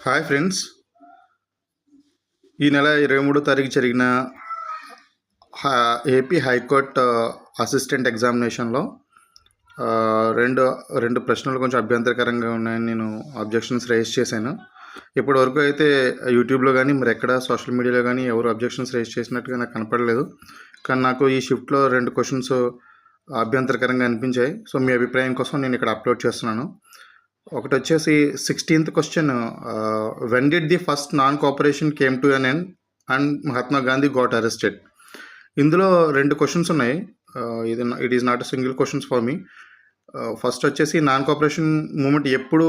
Hi friends. ఈ నెల 23 తారీఖు జరిగిన ఏపీ హైకోర్టు అసిస్టెంట్ ఎగ్జామినేషన్లో రెండు రెండు ప్రశ్నలు కొంచెం అభ్యంతరకరంగా ఉన్నాయని నేను అబ్జెక్షన్స్ రైజ్ చేశాను. ఇప్పటి వరకు అయితే యూట్యూబ్లో కానీ మరి ఎక్కడ సోషల్ మీడియాలో కానీ ఎవరు అబ్జెక్షన్స్ రైజ్ చేసినట్టుగా నాకు కనపడలేదు. కానీ నాకు ఈ షిఫ్ట్లో 2 క్వశ్చన్స్ అభ్యంతరకరంగా అనిపించాయి. సో మీ అభిప్రాయం కోసం నేను ఇక్కడ అప్లోడ్ చేస్తున్నాను. ఒకటి వచ్చేసి 16th question, when did the first non cooperation came to an end and Mahatma Gandhi got arrested. ఇందులో 2 క్వశ్చన్స్ ఉన్నాయి. It is not a single questions for me. First వచ్చేసి నాన్ కోఆపరేషన్ మూమెంట్ ఎప్పుడు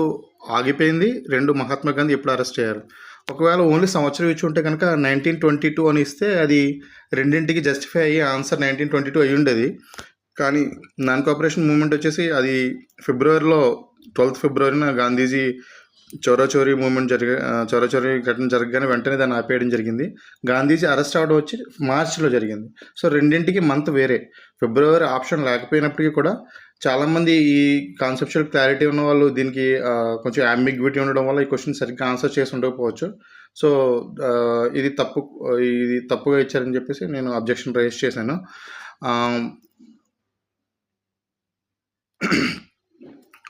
ఆగిపోయింది, 2 మహాత్మా గాంధీ ఎప్పుడు అరెస్ట్ అయ్యారు. ఒకవేళ ఓన్లీ సంవత్సరం ఇచ్చి ఉంటే కనుక 1922 అని ఇస్తే అది రెండింటికి జస్టిఫై అయ్యి ఆన్సర్ 1922 అయ్యి ఉండేది. కానీ నాన్ కోఆపరేషన్ మూమెంట్ వచ్చేసి అది ఫిబ్రవరిలో 12th ఫిబ్రవరిన గాంధీజీ చౌరీ మూమెంట్ చౌరీ ఘటన జరగగానే వెంటనే దాన్ని ఆపేయడం జరిగింది. గాంధీజీ అరెస్ట్ అవ్వడం వచ్చి మార్చిలో జరిగింది. సో రెండింటికి మంత్ వేరే. ఫిబ్రవరి ఆప్షన్ లేకపోయినప్పటికీ కూడా చాలామంది ఈ కాన్సెప్చువల్ క్లారిటీ ఉన్న వాళ్ళు దీనికి కొంచెం అంబిగ్విటీ ఉండడం వల్ల ఈ క్వశ్చన్ సరిగ్గా ఆన్సర్ చేసి ఉండకపోవచ్చు. సో ఇది తప్పుగా ఇచ్చారని చెప్పేసి నేను అబ్జెక్షన్ రైజ్ చేశాను.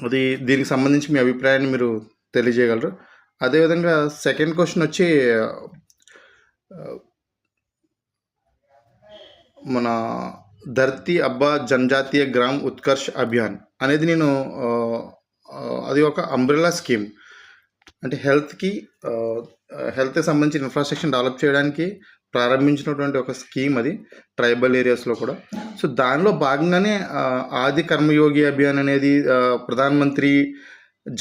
అది దీనికి సంబంధించి మీ అభిప్రాయాన్ని మీరు తెలియజేయగలరు. అదేవిధంగా సెకండ్ క్వశ్చన్ వచ్చి మన ధర్తీ అబ్బా జనజాతీయ గ్రామ్ ఉత్కర్ష్ అభియాన్ అనేది అది ఒక అంబ్రెల్లా స్కీమ్. అంటే హెల్త్కి సంబంధించిన ఇన్ఫ్రాస్ట్రక్చర్ డెవలప్ చేయడానికి ప్రారంభించినటువంటి ఒక స్కీమ్ అది, ట్రైబల్ ఏరియాస్లో కూడా. సో దానిలో భాగంగానే ఆది కర్మయోగి అభియాన్ అనేది ప్రధానమంత్రి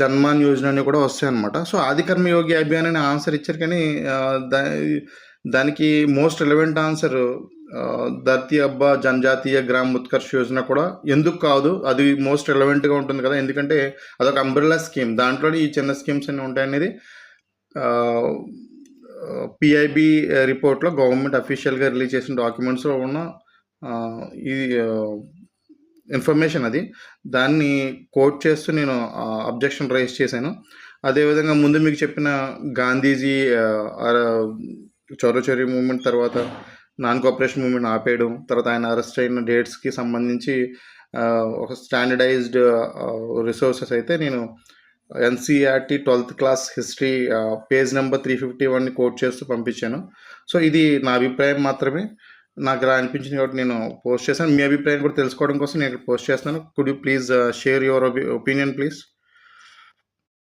జన్మాన్ యోజన అని కూడా వస్తాయి అన్నమాట. సో ఆది కర్మయోగి అభియాన్ అని ఆన్సర్ ఇచ్చారు, కానీ దానికి మోస్ట్ రిలవెంట్ ఆన్సర్ ధర్తీ అబ్బా జనజాతీయ గ్రామ్ ఉత్కర్ష్ యోజన కూడా ఎందుకు కాదు, అది మోస్ట్ రిలవెంట్గా ఉంటుంది కదా, ఎందుకంటే అదొక అంబ్రెల్లా స్కీమ్. దాంట్లో ఈ చిన్న స్కీమ్స్ అన్నీ ఉంటాయనేది పిఐబి రిపోర్ట్లో గవర్నమెంట్ అఫీషియల్గా రిలీజ్ చేసిన డాక్యుమెంట్స్లో ఉన్న ఇది ఇన్ఫర్మేషన్. అది దాన్ని కోట్ చేస్తూ నేను అబ్జెక్షన్ రైజ్ చేశాను. అదేవిధంగా ముందు మీకు చెప్పిన గాంధీజీ చౌరీ మూమెంట్ తర్వాత నాన్ కోఆపరేషన్ మూమెంట్ ఆపేయడం, తర్వాత ఆయన అరెస్ట్ అయిన డేట్స్కి సంబంధించి ఒక స్టాండర్డైజ్డ్ రిసోర్సెస్ అయితే నేను NCERT 12th class history page number 351ని కోట్ చేస్తూ పంపించాను. సో ఇది నా అభిప్రాయం మాత్రమే, నాకు ఇలా అనిపించింది కాబట్టి నేను పోస్ట్ చేశాను. మీ అభిప్రాయం కూడా తెలుసుకోవడం కోసం నేను పోస్ట్ చేస్తాను. Could you please share your opinion please.